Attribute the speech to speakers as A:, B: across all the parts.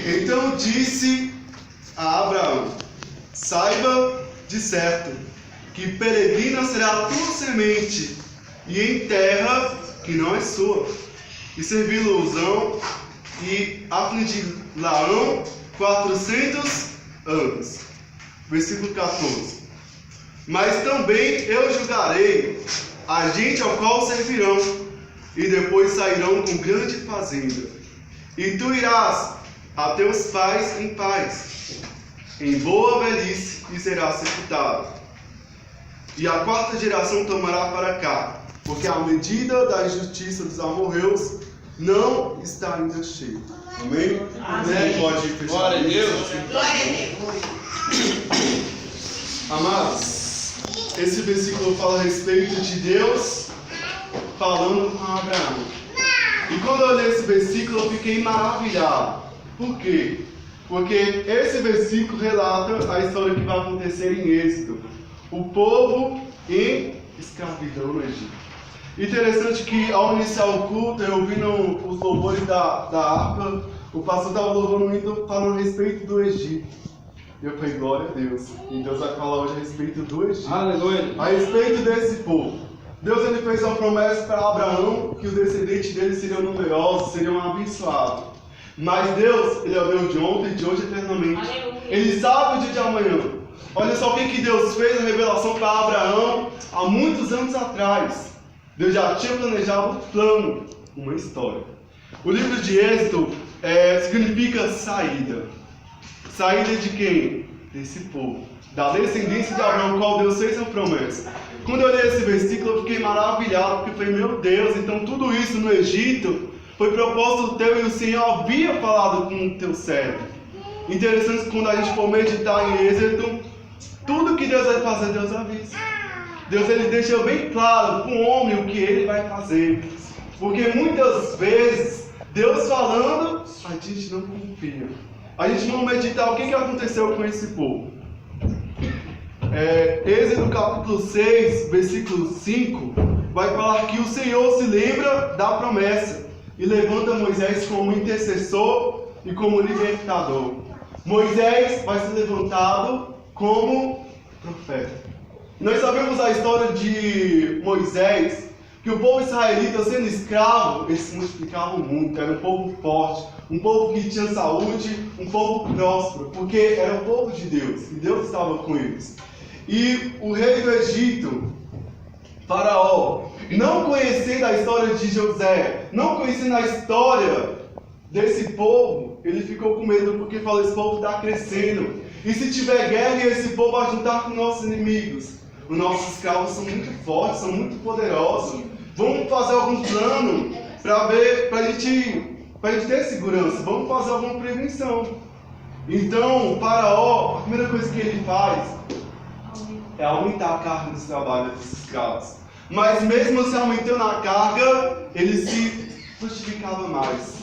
A: Então disse a Abraão: saiba de certo que peregrina será a tua semente, e em terra que não é sua, e servi-lo-ão e afligir-la-ão 400 anos. Versículo 14. Mas também eu julgarei a gente ao qual servirão, e depois sairão com grande fazenda. E tu irás a teus pais em paz, em boa velhice, e serás sepultado. E a quarta geração tomará para cá, porque a medida da injustiça dos amorreus não está ainda cheia. Amém?
B: Amém.
A: Pode fechar.
B: Glória a Deus.
C: Glória a Deus.
A: Amados, esse versículo fala a respeito de Deus falando com Abraão. E quando eu li esse versículo, eu fiquei maravilhado. Por quê? Porque esse versículo relata a história que vai acontecer em Êxodo. O povo em escravidão no Egito. Interessante que ao iniciar o culto, eu ouvindo os louvores da harpa, o pastor estava louvando muito, falando a respeito do Egito. E eu falei, glória a Deus. E Deus vai falar hoje a respeito do Egito.
B: Aleluia.
A: A respeito desse povo. Deus ele fez uma promessa para Abraão que os descendentes dele seriam numerosos, seriam abençoados. Mas Deus, ele é o Deus de ontem e de hoje eternamente.
C: Aleluia.
A: Ele sabe o dia de amanhã. Olha só o que Deus fez a revelação para Abraão há muitos anos atrás. Deus já tinha planejado um plano, uma história. O livro de Êxodo significa saída. Saída de quem? Desse povo. Da descendência de Abraão, qual Deus fez a promessa. Quando eu li esse versículo, eu fiquei maravilhado, porque eu falei, meu Deus, então tudo isso no Egito foi propósito teu e o Senhor havia falado com o teu servo. Interessante que quando a gente for meditar em Êxodo, tudo que Deus vai fazer, Deus avisa. Deus ele deixa bem claro para o homem o que ele vai fazer. Porque muitas vezes, Deus falando, a gente não confia. A gente não medita o que aconteceu com esse povo. Êxodo capítulo 6, versículo 5, vai falar que o Senhor se lembra da promessa e levanta Moisés como intercessor e como libertador. Moisés vai ser levantado como profeta. Nós sabemos a história de Moisés, que o povo israelita, sendo escravo, eles se multiplicavam muito, era um povo forte, um povo que tinha saúde, um povo próspero, porque era o povo de Deus, e Deus estava com eles. E o rei do Egito, Faraó, não conhecendo a história de José, não conhecendo a história desse povo, ele ficou com medo, porque falou, esse povo está crescendo, e se tiver guerra, esse povo vai juntar com nossos inimigos. Os nossos escravos são muito fortes, são muito poderosos. Vamos fazer algum plano para a gente ter segurança. Vamos fazer alguma prevenção. Então, o Faraó, a primeira coisa que ele faz é aumentar a carga dos trabalhos dos escravos. Mas mesmo se aumentando a carga, ele se justificava mais.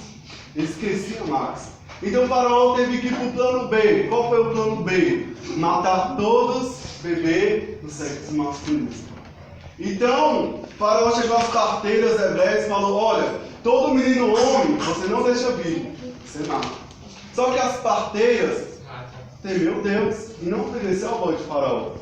A: Eles cresciam mais. Então o Faraó teve que ir para o plano B. Qual foi o plano B? Matar todos bebê do sexo masculino. Então, o Faraó chegou às parteiras hebreias e falou, olha, todo menino homem, você não deixa vir, você mata. Só que as parteiras temeu Deus e não obedeceu ao voz de Faraó.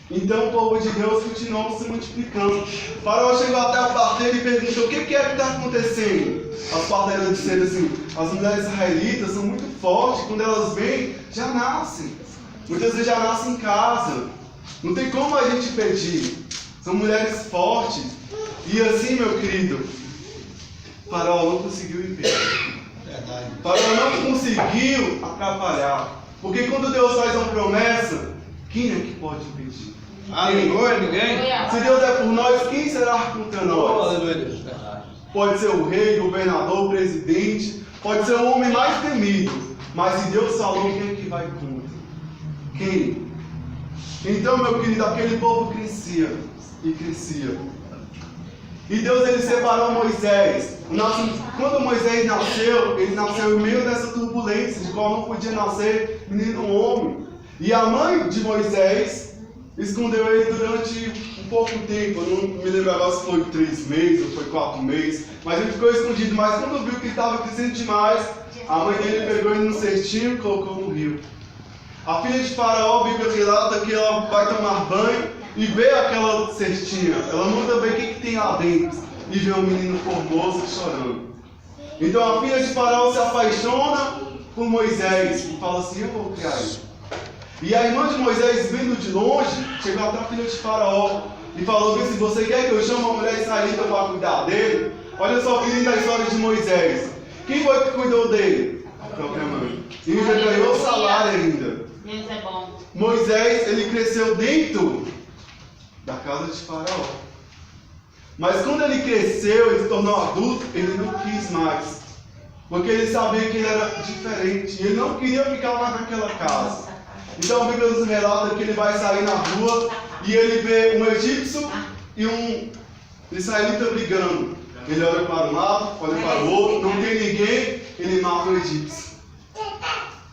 A: Então o povo de Deus continuou se multiplicando. O Faraó chegou até a parteira e perguntou, o que é que está acontecendo? As parteiras disseram assim, as mulheres israelitas são muito fortes, quando elas vêm, já nascem. Muitas vezes já nascem em casa. Não tem como a gente pedir. São mulheres fortes. E assim, meu querido, Faraó não conseguiu impedir. Faraó não conseguiu atrapalhar. Porque quando Deus faz uma promessa, quem é que pode impedir?
B: Aleluia, ninguém.
A: Se Deus é por nós, quem será contra nós?
B: Aleluia.
A: Pode ser o rei, governador, presidente, pode ser o homem mais temido. Mas se Deus falou, quem é que vai contra? Quem? Então, meu querido, aquele povo crescia e crescia. E Deus ele separou Moisés. Quando Moisés nasceu, ele nasceu em meio dessa turbulência, de qual não podia nascer menino homem. E a mãe de Moisés escondeu ele durante um pouco tempo. Eu não me lembro agora se foi 3 meses ou foi 4 meses. Mas ele ficou escondido. Mas quando viu que ele estava crescendo demais, A mãe dele pegou ele no cestinho e colocou no rio. A filha de Faraó, a Bíblia relata que ela vai tomar banho e vê aquela cestinha. Ela manda ver o que tem lá dentro e vê um menino formoso chorando. Então a filha de Faraó se apaixona por Moisés e fala assim: eu vou criar ele. E a irmã de Moisés, vindo de longe, chegou até a filha de Faraó e falou assim: você quer que eu chame uma mulher israelita para cuidar dele? Olha só que linda a história de Moisés. Quem foi que cuidou dele? A própria mãe. E ainda ganhou salário ainda.
C: Deus é bom.
A: Moisés, ele cresceu dentro da casa de Faraó. Mas quando ele cresceu, ele se tornou adulto, ele não quis mais. Porque ele sabia que ele era diferente. E ele não queria ficar mais naquela casa. Então a Bíblia nos relata que ele vai sair na rua e ele vê um egípcio e um israelita brigando. Ele olha para um lado, olha para o outro, não tem ninguém, ele mata o egípcio.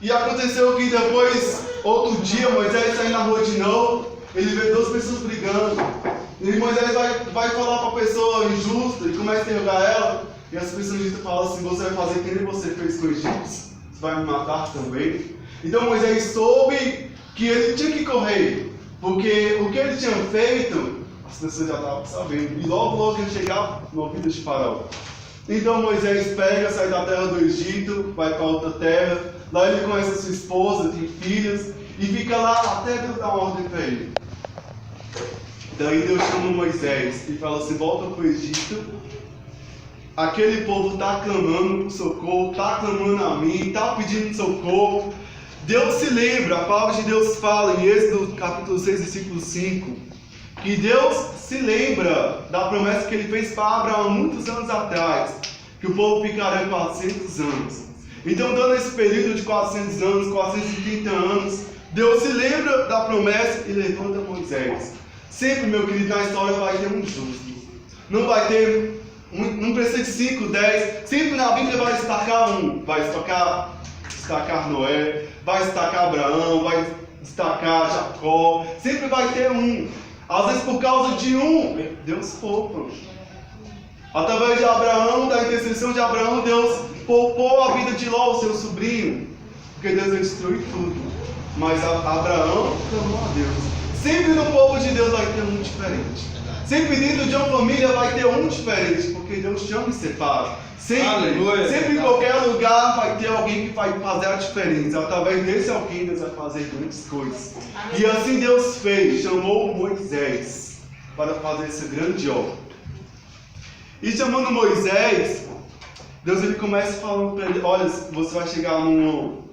A: E aconteceu que depois, outro dia, Moisés sai na rua de novo, ele vê duas pessoas brigando. E Moisés vai falar para a pessoa injusta e começa a interrogar ela. E essa pessoa injusta fala assim: você vai fazer que nem você fez com o egípcio? Você vai me matar também? Então Moisés soube que ele tinha que correr, porque o que ele tinha feito, as pessoas já estavam sabendo. E logo ele chegava no ouvido de Faraó. Então Moisés pega, sai da terra do Egito, vai para outra terra. Lá ele conhece a sua esposa, tem filhas, e fica lá até Deus dar uma ordem para ele. Daí Deus chama Moisés e fala assim: volta para o Egito. Aquele povo está clamando por socorro, está clamando a mim, está pedindo socorro. Deus se lembra, a palavra de Deus fala em Êxodo capítulo 6, versículo 5, que Deus se lembra da promessa que ele fez para Abraão há muitos anos atrás, que o povo ficaria 400 anos. Então, dando esse período de 400 anos, 430 anos, Deus se lembra da promessa e levanta Moisés. Sempre, meu querido, na história vai ter um justo. Não vai ter, não precisa de 5, 10. Sempre na Bíblia vai destacar um. Vai destacar Noé, vai destacar Abraão, vai destacar Jacó. Sempre vai ter um. Às vezes por causa de um, Deus poupa. Através de Abraão, da intercessão de Abraão, Deus poupou a vida de Ló, o seu sobrinho. Porque Deus ia destruir tudo. Mas Abraão clamou a Deus. Sempre no povo de Deus vai ter um diferente. Sempre dentro de uma família vai ter um diferente. Porque Deus chama e separa. Sempre em qualquer lugar vai ter alguém que vai fazer a diferença. Através desse alguém Deus vai fazer grandes coisas. E assim Deus fez, chamou Moisés para fazer essa grande obra. E chamando Moisés, Deus ele começa falando para ele: olha, você vai chegar no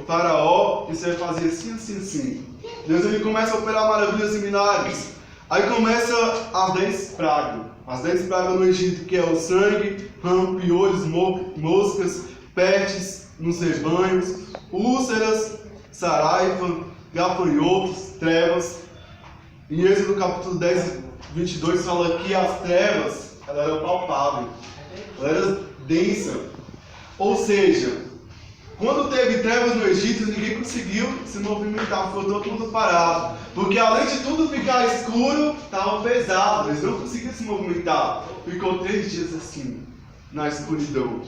A: Faraó e você vai fazer assim, assim, assim. Deus ele começa a operar maravilhas e milagres. Aí começa as 10 pragas. As 10 pragas no Egito, que é o sangue, rã, piolhos, moscas, pestes nos rebanhos, úlceras, saraiva, gafanhotos, trevas. Em Êxodo capítulo 10, 22 fala que as trevas, ela era palpável, ela era densa. Ou seja, quando teve trevas no Egito, ninguém conseguiu se movimentar, ficou todo mundo parado. Porque além de tudo ficar escuro, estava pesado, eles não conseguiam se movimentar. Ficou 3 dias assim, na escuridão.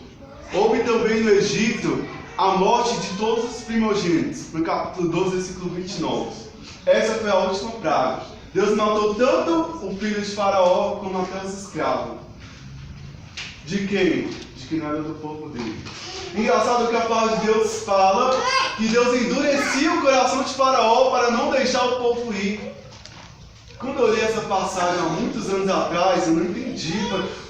A: Houve também no Egito a morte de todos os primogênitos, no capítulo 12, versículo 29. Essa foi a última praga. Deus matou tanto o filho de Faraó como até os escravos. De quem? De quem não era do povo dele. Engraçado que a palavra de Deus fala que Deus endurecia o coração de Faraó para não deixar o povo ir. Quando eu li essa passagem há muitos anos atrás, eu não entendi.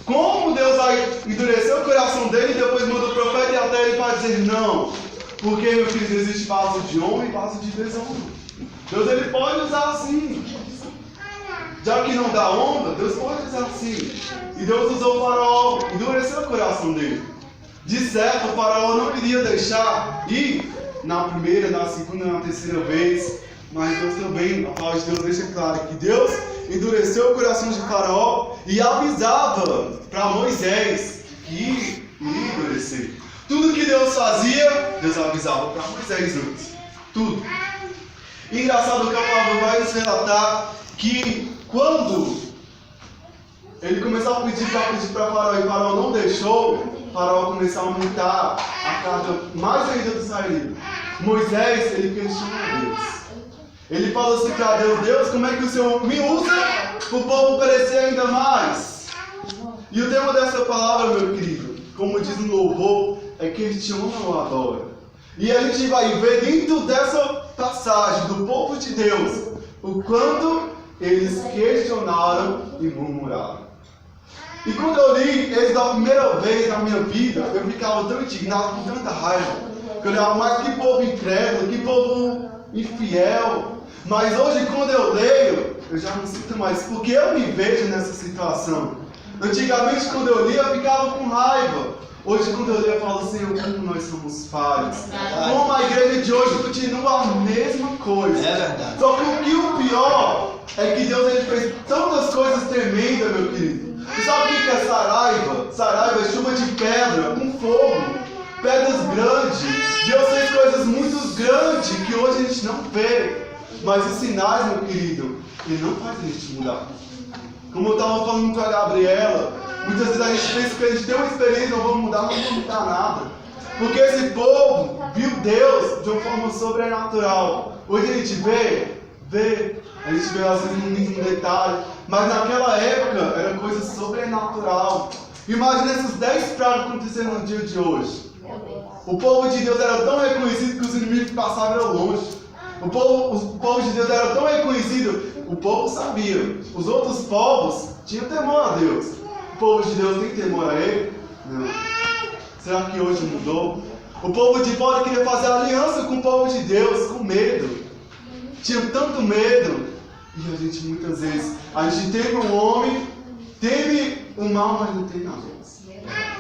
A: Como Deus vai endurecer o coração dele e depois manda o profeta ir até ele para dizer não? Porque, meu filho, existe vaso de honra e vaso de desonra. Deus ele pode usar assim. Já que não dá honra, Deus pode usar assim. E Deus usou o Faraó, endureceu o coração dele. De certo, o Faraó não iria deixar ir na primeira, na segunda, na terceira vez. Mas Deus também, a palavra de Deus deixa claro que Deus endureceu o coração de Faraó e avisava para Moisés que iria endurecer. Tudo que Deus fazia, Deus avisava para Moisés antes. Tudo. E engraçado que a palavra vai nos relatar que quando ele começou a pedir para Faraó e Faraó não deixou, Faraó começou a aumentar a carga mais ainda do israelita. Moisés, ele questiona Deus. Ele fala assim para Deus: Deus, como é que o Senhor me usa para o povo crescer ainda mais? E o tema dessa palavra, meu querido, como diz no louvor, é questiona ou adora. E a gente vai ver dentro dessa passagem do povo de Deus o quanto eles questionaram e murmuraram. E quando eu li eles da primeira vez na minha vida, eu ficava tão indignado, com tanta raiva, que eu olhava mais que povo incrédulo, que povo infiel. Mas hoje, quando eu leio, eu já não sinto mais, porque eu me vejo nessa situação. Antigamente, quando eu lia, eu ficava com raiva. Hoje, quando eu leio, eu falo: Senhor, como nós somos falhos. Como a igreja de hoje continua a mesma coisa.
B: É verdade.
A: Só que o pior é que Deus, ele fez tantas coisas tremendas, meu querido. E sabe o que é Saraiva? Saraiva é chuva de pedra, com fogo, pedras grandes. Deus fez coisas muito grandes que hoje a gente não vê. Mas os sinais, meu querido, ele não faz a gente mudar. Como eu estava falando com a Gabriela, muitas vezes a gente pensa que a gente tem uma experiência, não vamos mudar, não vamos mudar nada. Porque esse povo viu Deus de uma forma sobrenatural. Hoje a gente vê, a gente vê às vezes no detalhe, mas naquela época era coisa sobrenatural. Imagina esses 10 pragas acontecendo no dia de hoje. O povo de Deus era tão reconhecido que os inimigos passavam eram longe. O povo de Deus era tão reconhecido, o povo sabia. Os outros povos tinham temor a Deus. O povo de Deus tem temor a Ele? Não. Será que hoje mudou? O povo de fora queria fazer aliança com o povo de Deus, com medo. Tinha tanto medo. E a gente muitas vezes, a gente teme um homem, teme o mal, mas não teme a Deus.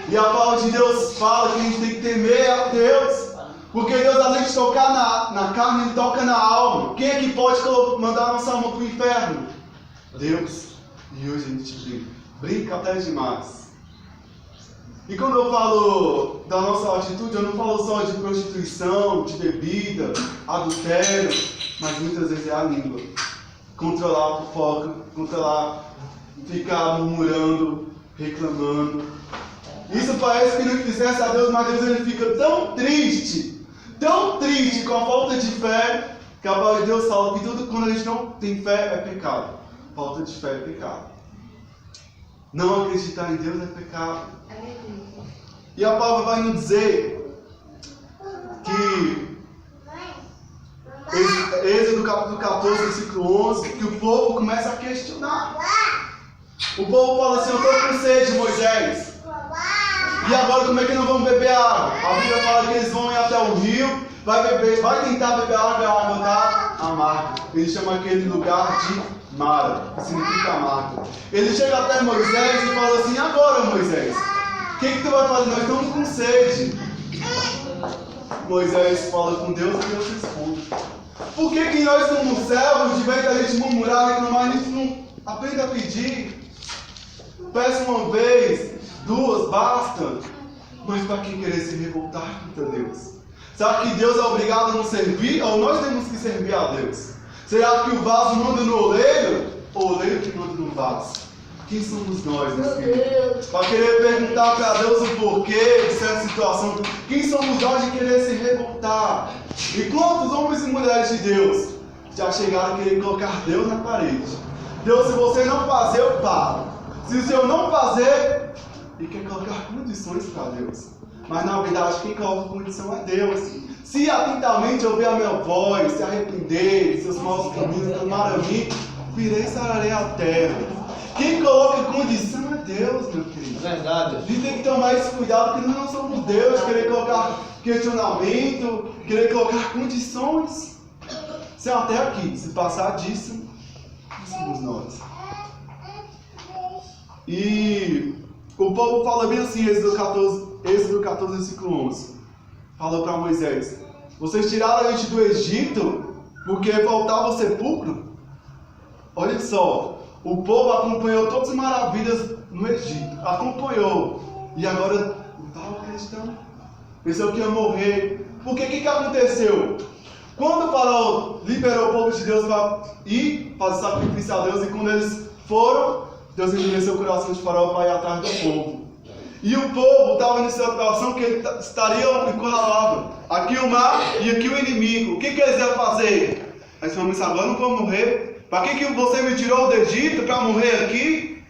A: E a palavra de Deus fala que a gente tem que temer a Deus. Porque Deus, além de tocar na carne, Ele toca na alma. Quem é que pode mandar nossa alma para o inferno? Deus. E hoje a gente brinca até demais. E quando eu falo da nossa atitude, eu não falo só de prostituição, de bebida, adultério, mas muitas vezes é a língua. Controlar a fofoca, controlar, ficar murmurando, reclamando. Isso parece que não fizesse a Deus, mas Deus, ele fica tão triste com a falta de fé, que a palavra de Deus fala que tudo quando a gente não tem fé é pecado. Falta de fé é pecado. Não acreditar em Deus é pecado. E a palavra vai nos dizer que Êxodo capítulo 14, versículo 11, que o povo começa a questionar. O povo fala assim: eu estou com sede, Moisés. E agora como é que não vamos beber água? A Bíblia fala que eles vão ir até o rio, vai tentar beber água e a água está amarga. Ele chama aquele lugar de Mara, que significa amargo. Ele chega até Moisés e fala assim: agora, Moisés, o que tu vai fazer? Nós estamos com sede. Moisés fala com Deus e Deus responde: por que nós somos servos, de vez da gente murmurar, reclamar, a gente não aprende a pedir? Peça uma vez, duas, basta. Mas para que querer se revoltar contra Deus? Será que Deus é obrigado a nos servir ou nós temos que servir a Deus? Será que o vaso manda no oleiro ou o oleiro que manda no vaso? Quem somos nós, meus queridos? Para querer perguntar para Deus o porquê de certa situação. Quem somos nós de querer se revoltar? E quantos homens e mulheres de Deus já chegaram a querer colocar Deus na parede? Deus, se você não fazer, eu paro. Se o Senhor não fazer, Ele quer colocar condições para Deus. Mas na verdade, quem coloca condição é Deus. Se atentamente ouvir a minha voz, se arrepender, seus maus caminhos, clamar a mim, virei e sararei a terra. Quem coloca condição é Deus, meu querido.
B: Verdade.
A: A gente tem que tomar esse cuidado, porque nós não somos Deus, querer colocar questionamento, querer colocar condições. Se até aqui, se passar disso, somos nós. E o povo fala bem assim, Êxodo 14, versículo 11. Fala para Moisés: vocês tiraram a gente do Egito porque faltava o sepulcro? Olha só, o povo acompanhou todas as maravilhas no Egito. Acompanhou. E agora não estava acreditando. Pensou que ia morrer. Porque o que aconteceu? Quando o faraó liberou o povo de Deus para ir fazer sacrifício a Deus, e quando eles foram, Deus endureceu o coração de faraó para ir atrás do povo. E o povo estava nessa situação que ele estaria encurralado. Aqui o mar e aqui o inimigo. O que eles iam fazer? Aí eles falaram, agora não vou morrer. Para que você me tirou do Egito? Para morrer aqui?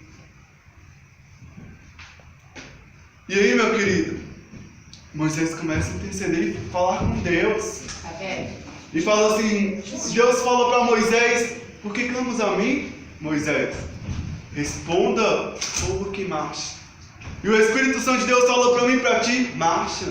A: E aí, meu querido? Moisés começa a interceder e falar com Deus. E fala assim, Deus falou para Moisés, por que clamas a mim, Moisés? Responda, povo que marcha. E o Espírito Santo de Deus falou para mim e para ti, marcha.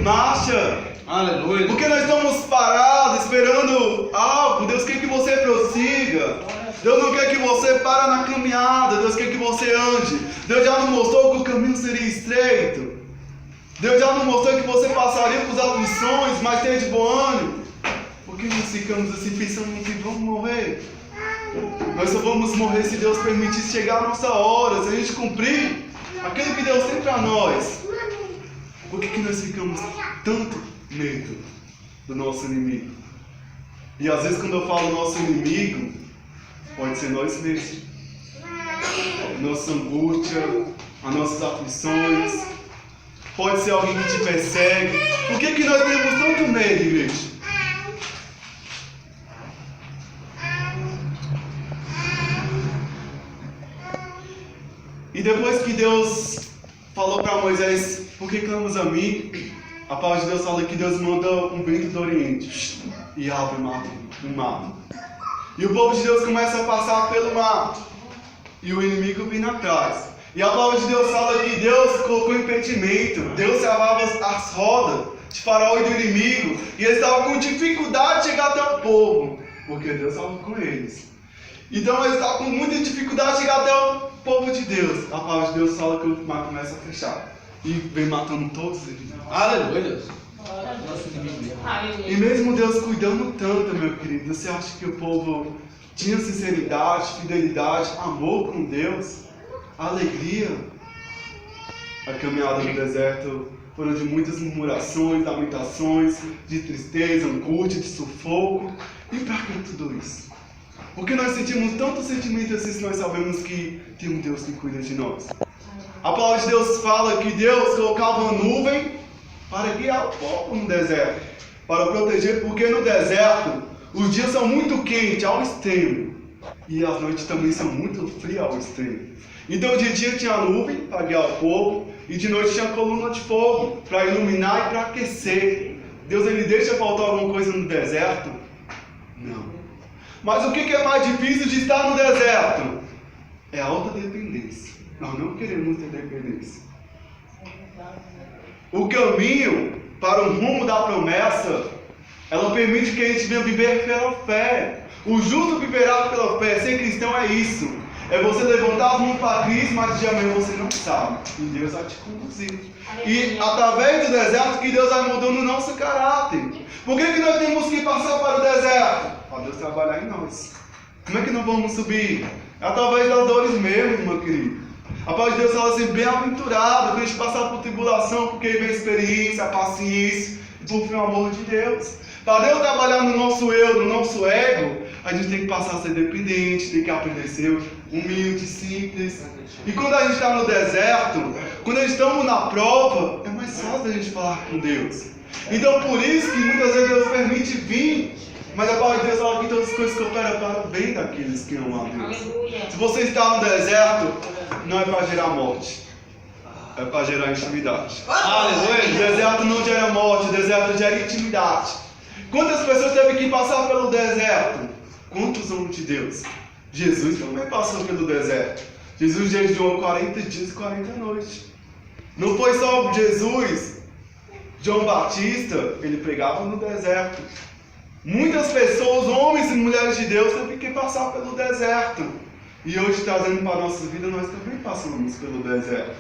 A: Marcha.
B: Aleluia.
A: Porque nós estamos parados, esperando algo. Deus quer que você prossiga. Deus não quer que você pare na caminhada. Deus quer que você ande. Deus já não mostrou que o caminho seria estreito. Deus já não mostrou que você passaria por aflições, mas tenha de bom ânimo. Por que nós ficamos assim pensando que vamos morrer? Nós só vamos morrer se Deus permitir chegar a nossa hora, se a gente cumprir aquilo que Deus tem para nós. Por que nós ficamos tanto medo do nosso inimigo? E às vezes quando eu falo nosso inimigo, pode ser nós mesmos. Nossa angústia, as nossas aflições. Pode ser alguém que te persegue. Por que nós temos tanto medo, igreja? E depois que Deus falou para Moisés, por que clamas a mim? A palavra de Deus fala que Deus manda um vento do Oriente e abre um mar. E o povo de Deus começa a passar pelo mar. E o inimigo vem atrás. E a palavra de Deus fala que Deus colocou impedimento. Deus travava as rodas de Faraó e do inimigo. E eles estavam com dificuldade de chegar até o povo. Porque Deus estava com eles. Então eles estavam com muita dificuldade de chegar até o povo de Deus. A palavra de Deus fala que o mar começa a fechar. E vem matando todos eles.
B: Aleluia.
A: E mesmo Deus cuidando tanto, meu querido, você acha que o povo tinha sinceridade, fidelidade, amor com Deus, alegria? A caminhada no deserto foram de muitas murmurações, lamentações, de tristeza, angústia, de sufoco. E para que tudo isso? Porque nós sentimos tanto sentimento assim se nós sabemos que tem um Deus que cuida de nós. A palavra de Deus fala que Deus colocava uma nuvem para guiar o povo no deserto, para proteger, porque no deserto os dias são muito quentes ao extremo e as noites também são muito frias ao extremo. Então de dia tinha a nuvem para guiar o povo e de noite tinha a coluna de fogo para iluminar e para aquecer. Deus ele deixa faltar alguma coisa no deserto? Não. Mas o que é mais difícil de estar no deserto? É a alta dependência. Nós não queremos ter dependência. O caminho para o rumo da promessa, ela permite que a gente venha viver pela fé. O justo viverá pela fé. Ser cristão é isso. É você levantar as mãos para Cristo, mas de amanhã você não sabe. E Deus vai te conduzir. E através do deserto que Deus vai mudando o nosso caráter. Por que nós temos que passar para o deserto? Para Deus trabalhar em nós. Como é que nós vamos subir? É através das dores mesmo, meu querido. A palavra de Deus fala assim, bem-aventurado, quando a gente passar por tribulação, porque aí vem a experiência, a paciência, e por fim o amor de Deus. Para Deus trabalhar no nosso eu, no nosso ego, a gente tem que passar a ser dependente, tem que aprender a ser humilde, simples. E quando a gente está no deserto, quando a gente estamos na prova, é mais fácil a gente falar com Deus. Então por isso que muitas vezes Deus permite vir. Mas a palavra de Deus fala que todas as coisas cooperam para o bem daqueles que amam a Deus. Se você está no deserto, não é para gerar morte, é para gerar intimidade. Aleluia! O deserto não gera morte, o deserto gera intimidade. Quantas pessoas teve que passar pelo deserto? Quantos homens de Deus? Jesus também passou pelo deserto. Jesus jejuou 40 dias e 40 noites. Não foi só Jesus. João Batista, ele pregava no deserto. Muitas pessoas, homens e mulheres de Deus, teve que passar pelo deserto. E hoje, trazendo para a nossa vida, nós também passamos pelo deserto,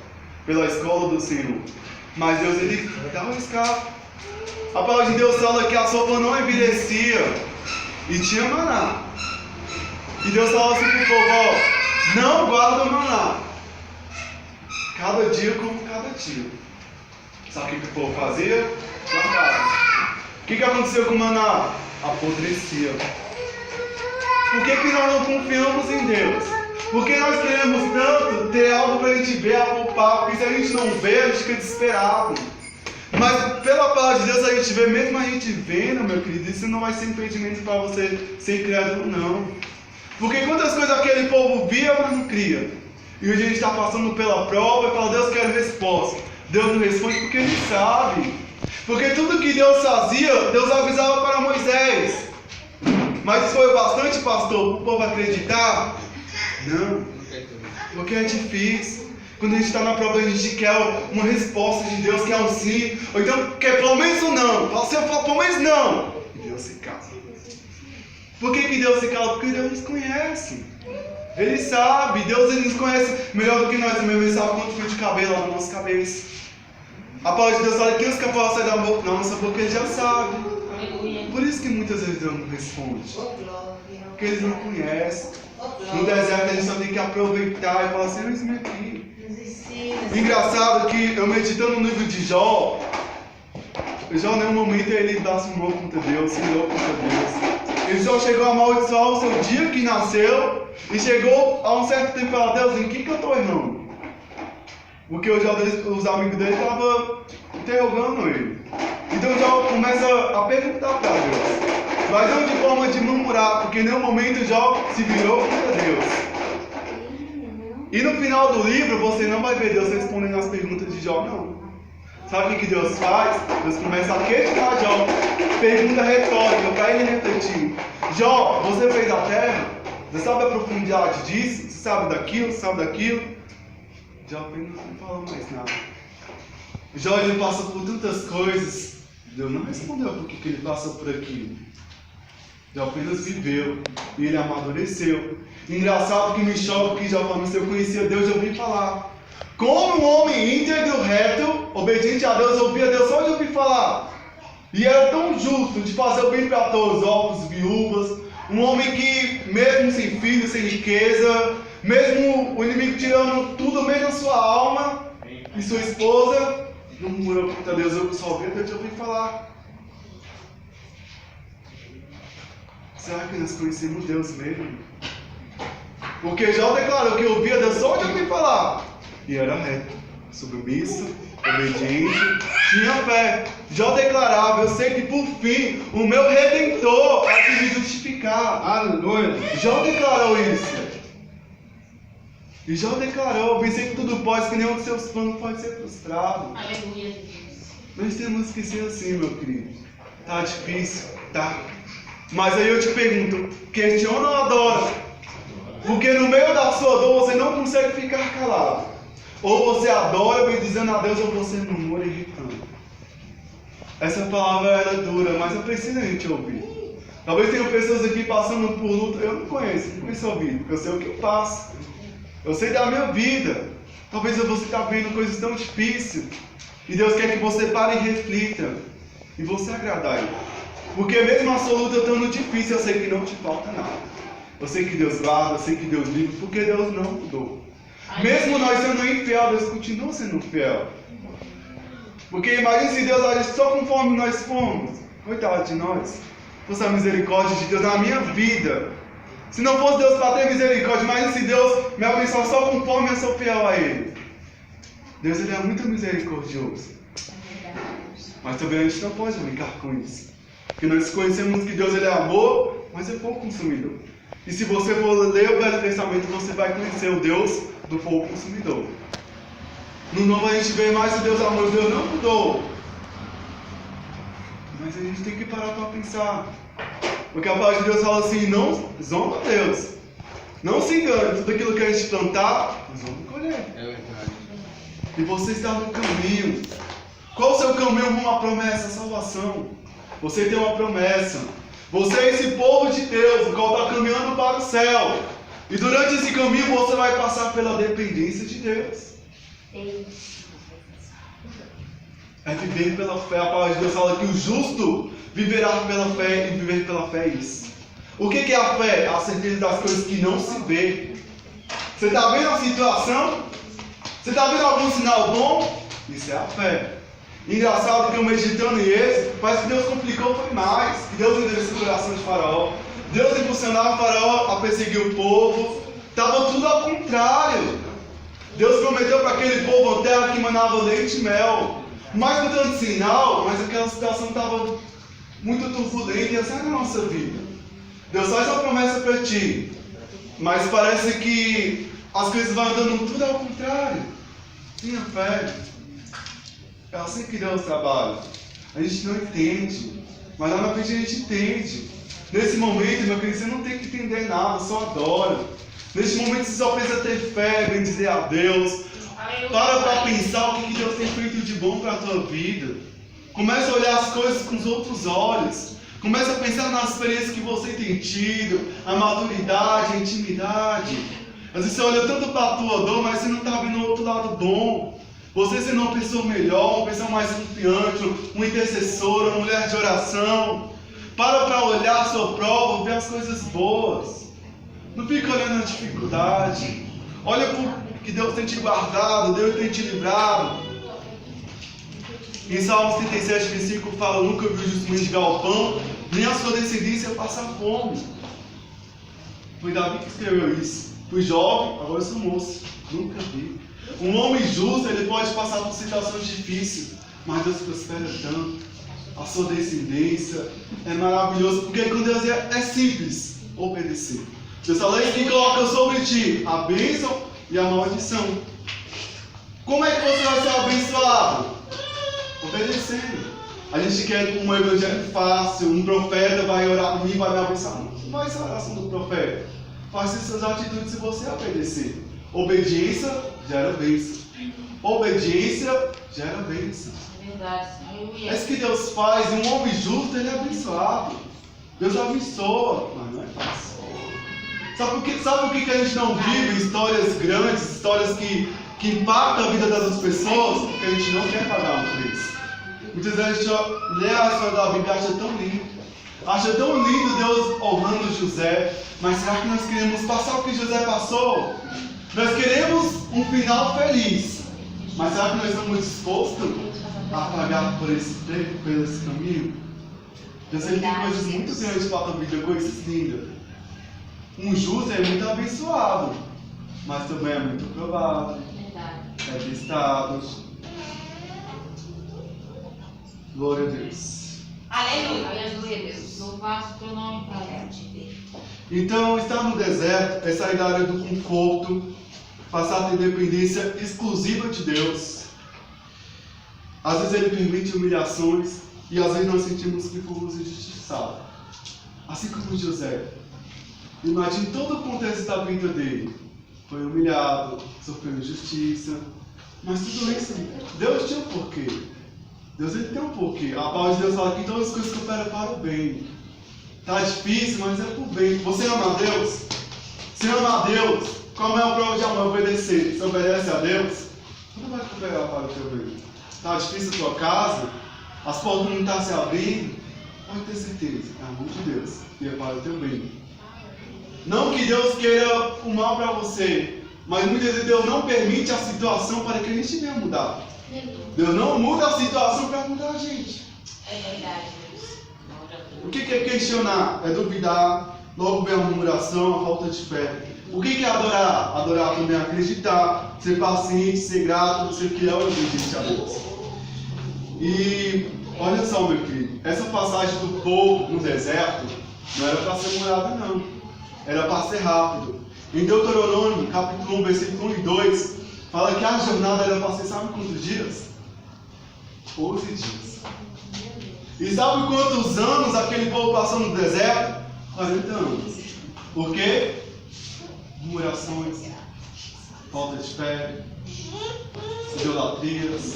A: pela escola do Senhor. Mas Deus, ele dá um escape. A palavra de Deus fala que a sopa não envelhecia e tinha maná. E Deus fala assim para o povo, ó, não guarda o maná. Cada dia como cada dia. Sabe o que o povo fazia? Guardava. O que aconteceu com o maná? Apodrecia. Por que nós não confiamos em Deus? Porque nós queremos tanto ter algo para a gente ver, apalpar, porque se a gente não vê, a gente fica desesperado. Mas pela palavra de Deus a gente vê, mesmo a gente vendo, meu querido, isso não vai ser impedimento para você ser incrédulo, não. Porque quantas coisas aquele povo via, mas não cria. E hoje a gente está passando pela prova e fala, Deus quer resposta. Deus não responde porque Ele sabe. Porque tudo que Deus fazia, Deus avisava para Moisés. Mas isso foi o bastante, pastor, para o povo acreditar? Não, porque é difícil. Quando a gente está na prova, a gente quer uma resposta de Deus, quer um sim, ou então quer pelo menos um não. Você fala pelo menos não. E Deus se cala. Por que Deus se cala? Porque Deus nos conhece. Ele sabe, Deus ele nos conhece melhor do que nós mesmos. Ele sabe quanto fio de cabelo lá na nossa cabeça. A palavra de Deus fala que os que falam sair da nossa boca, Ele já sabe. Por isso que muitas vezes Deus não responde. Porque Eles não conhecem. No deserto a gente só tem que aproveitar e falar assim, eis-me aqui. Engraçado que eu meditando no livro de Jó, Jó em nenhum momento ele blasfemou contra Deus, se irou contra Deus. Ele só chegou a amaldiçoar o seu dia que nasceu e chegou a um certo tempo e falou, Deus, em que eu estou errando? Porque os amigos dele estavam interrogando ele. Então Jó começa a perguntar para Deus. Mas não de forma de murmurar, porque em nenhum momento Jó se virou contra Deus. E no final do livro você não vai ver Deus respondendo as perguntas de Jó, não. Sabe o que Deus faz? Deus começa a questionar Jó. Pergunta retórica para ele refletir. Jó, você fez a terra? Você sabe a profundidade disso? Você sabe daquilo? Você sabe daquilo? Jó apenas não fala mais nada. Jó ele passou por tantas coisas. Deus não respondeu por que ele passou por aquilo. Jó apenas viveu. E ele amadureceu. Engraçado que me choca que Jó falando, se eu conhecia Deus, eu ouvi falar. Como um homem íntegro, reto, obediente a Deus, ouvia Deus só de ouvir falar. E era tão justo de fazer o bem para todos, órfãos, viúvas. Um homem que, mesmo sem filho, sem riqueza, mesmo o inimigo tirando tudo, mesmo a sua alma e sua esposa, não murmurou contra Deus, eu só ouvia Deus de ouvir falar. Será que nós conhecemos Deus mesmo? Porque Jó declarou que ouvia Deus só de ouvir falar. E era reto, submisso, obediente, tinha fé. Jó declarava, eu sei que por fim o meu Redentor há de me justificar. Aleluia. Jó declarou isso. E Jó declarou, vencer que tudo pode, que nenhum de seus planos pode ser frustrado.
C: Aleluia.
A: Nós temos que ser assim, meu querido. Tá difícil? Tá. Mas aí eu te pergunto, questiona ou adora? Porque no meio da sua dor você não consegue ficar calado. Ou você adora bendizendo a Deus, ou você murmura irritando. Essa palavra era dura, mas é preciso a gente ouvir. Talvez tenham pessoas aqui passando por luta, eu não conheço a vida, porque eu sei o que eu passo. Eu sei da minha vida. Talvez você está vendo coisas tão difíceis. E Deus quer que você pare e reflita. E você agradar Ele. Porque mesmo a sua luta estando difícil, eu sei que não te falta nada. Eu sei que Deus guarda, eu sei que Deus livra, porque Deus não mudou. Mesmo nós sendo infiel, Deus continua sendo fiel. Porque imagine se Deus agisse só conforme nós fomos. Coitado de nós. Fosse a misericórdia de Deus na minha vida. Se não fosse Deus para ter misericórdia, imagine se Deus me abençoar só conforme eu sou fiel a Ele. Deus ele é muito misericordioso. Mas também a gente não pode brincar com isso. Porque nós conhecemos que Deus ele é amor, mas é fogo consumidor. E se você for ler o Velho Testamento, você vai conhecer o Deus do fogo consumidor. No Novo a gente vê mais o Deus amor, Deus não mudou. Mas a gente tem que parar para pensar. Porque a palavra de Deus fala assim, não zomba Deus. Não se engane, tudo aquilo que a gente plantar, nós vamos colher.
B: É verdade.
A: E você está no caminho. Qual o seu caminho rumo à promessa, a salvação? Você tem uma promessa. Você é esse povo de Deus, o qual está caminhando para o céu. E durante esse caminho você vai passar pela dependência de Deus. É viver pela fé. A palavra de Deus fala que o justo viverá pela fé, e viver pela fé é isso. O que é a fé? A certeza das coisas que não se vê. Você está vendo a situação? Você está vendo algum sinal bom? Isso é a fé. Engraçado que eu meditando em esse, parece que Deus complicou foi mais. Que Deus endureceu o coração de Faraó. Deus impulsionava o Faraó a perseguir o povo. Estava tudo ao contrário. Deus prometeu para aquele povo uma terra que manava leite e mel. Mais do tanto sinal, mas aquela situação estava muito turbulenta e assim é a nossa vida. Deus faz uma promessa para ti, mas parece que as coisas vão andando tudo ao contrário. Tenha fé. É assim que Deus trabalha. A gente não entende, mas lá na frente a gente entende. Nesse momento, meu querido, você não tem que entender nada, só adora. Nesse momento você só precisa ter fé, bem dizer a Deus. Para pensar o que Deus tem feito de bom para a tua vida. Começa a olhar as coisas com os outros olhos. Começa a pensar nas experiências que você tem tido, a maturidade, a intimidade. Às vezes você olha tanto para a tua dor, mas você não está vendo o outro lado bom. Você sendo uma pessoa melhor, uma pessoa mais confiante, uma intercessora, uma mulher de oração. Para olhar a sua prova, ver as coisas boas. Não fica olhando a dificuldade. Olha por que Deus tem te guardado, Deus tem te livrado. Em Salmos 37, versículo fala: nunca viu o justo mendigar o pão, nem a sua descendência passar fome. Foi Davi que escreveu isso. Fui jovem, agora sou moço. Nunca vi. Um homem justo, ele pode passar por situações difíceis, mas Deus prospera tanto. A sua descendência é maravilhoso, porque com Deus é simples obedecer. Deus fala que coloca sobre ti a bênção e a maldição. Como é que você vai ser abençoado? Obedecendo. A gente quer um evangelho fácil, um profeta vai orar por mim, vai me abençoar. Não vai ser a oração do profeta. Faça suas atitudes se você obedecer. Obediência gera bênção. Obediência gera bênção. É isso que Deus faz. E um homem justo, ele é abençoado. Deus abençoa, mas não é fácil. Sabe por que a gente não vive histórias grandes, histórias que impactam a vida das outras pessoas? Porque a gente não quer pagar um preço. Muitas vezes a gente lê a história da Bíblia e acha tão lindo. Acha tão lindo Deus honrando José. Mas será que nós queremos passar o que José passou? Nós queremos um final feliz. Mas será que nós estamos dispostos a pagar por esse caminho? Deus tem coisas muito grandes para a tua vida, coisas lindas. Um justo é muito abençoado, mas também é muito provado, é testado. Glória a Deus.
C: Aleluia, aleluia, Deus. Louvado o teu nome, Pai.
A: Então, estar no deserto é sair da área do conforto, passar a ter dependência exclusiva de Deus. Às vezes Ele permite humilhações e às vezes nós sentimos que fomos injustiçados. Assim como José. Imagine todo o contexto da vida dele. Foi humilhado, sofreu injustiça. Mas tudo isso, Deus tinha um porquê. Deus ele tem um porquê. A palavra de Deus fala que todas as coisas cooperam para o bem. Está difícil, mas é por bem. Você ama a Deus? Se ama a Deus, como é a prova de amor? Obedecer. Você obedece a Deus? Tudo vai cooperar para o teu bem. Está difícil a tua casa? As portas não estão se abrindo? Pode ter certeza. É amor de Deus. E é para o teu bem. Não que Deus queira o mal para você, mas muitas vezes Deus não permite a situação para que a gente venha mudar. Deus não muda a situação para mudar a gente.
C: É verdade, Deus.
A: O que é questionar? É duvidar, logo vem a murmuração, a falta de fé. O que é adorar? Adorar também é acreditar, ser paciente, ser grato, ser fiel e obediente a Deus. E olha só, meu querido, essa passagem do povo no deserto não era para ser morada, não. Era para ser rápido. Em Deuteronômio, capítulo 1, versículo 1 e 2, fala que a jornada era para ser, sabe quantos dias? 11 dias. E sabe quantos anos aquele povo passou no deserto? 40 anos. Por quê? Murmurações, falta de fé, idolatrias.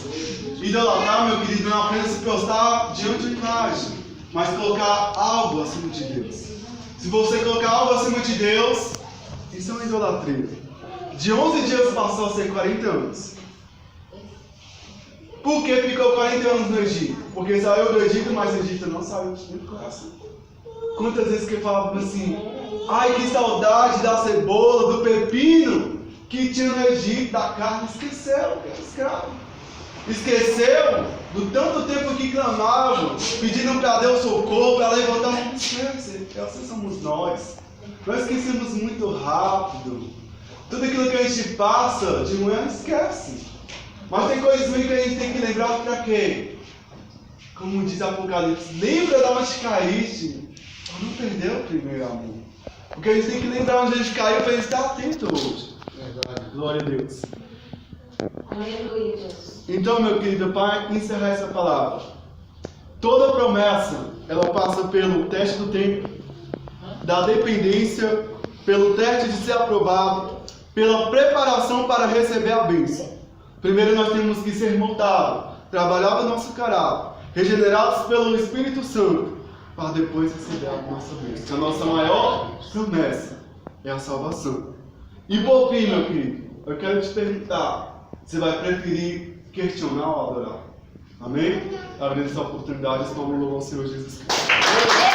A: Idolatrar, meu querido, não é apenas se prostrar diante de imagem, mas colocar algo acima de Deus. Se você colocar algo acima de Deus, isso é uma idolatria. De 11 dias passou a ser 40 anos. Por que ficou 40 anos no Egito? Porque saiu do Egito, mas o Egito não saiu do coração. Quantas vezes que eu falava assim, ai que saudade da cebola, do pepino que tinha no Egito, da carne, esqueceu, que era escravo. Esqueceu do tanto tempo que clamavam, pedindo para Deus socorro, para levantar. Esquece, esses somos nós. Nós esquecemos muito rápido. Tudo aquilo que a gente passa de manhã esquece. Mas tem coisas ruins que a gente tem que lembrar pra quê? Como diz Apocalipse, lembra de onde caíste. Não perdeu o primeiro amor. Porque a gente tem que lembrar onde a gente caiu para a gente estar atento hoje.
B: Verdade.
A: Glória a Deus.
C: Aleluia, Jesus.
A: Então, meu querido, para encerrar essa palavra, toda promessa, ela passa pelo teste do tempo, da dependência, pelo teste de ser aprovado, pela preparação para receber a bênção. Primeiro nós temos que ser moldados, trabalhar o nosso caráter, regenerados pelo Espírito Santo, para depois receber a nossa bênção. A nossa maior promessa é a salvação. E por fim, meu querido, eu quero te perguntar, você vai preferir questionar ou adorar? Amém? Abrindo essa oportunidade, estamos louvando ao Senhor Jesus Cristo.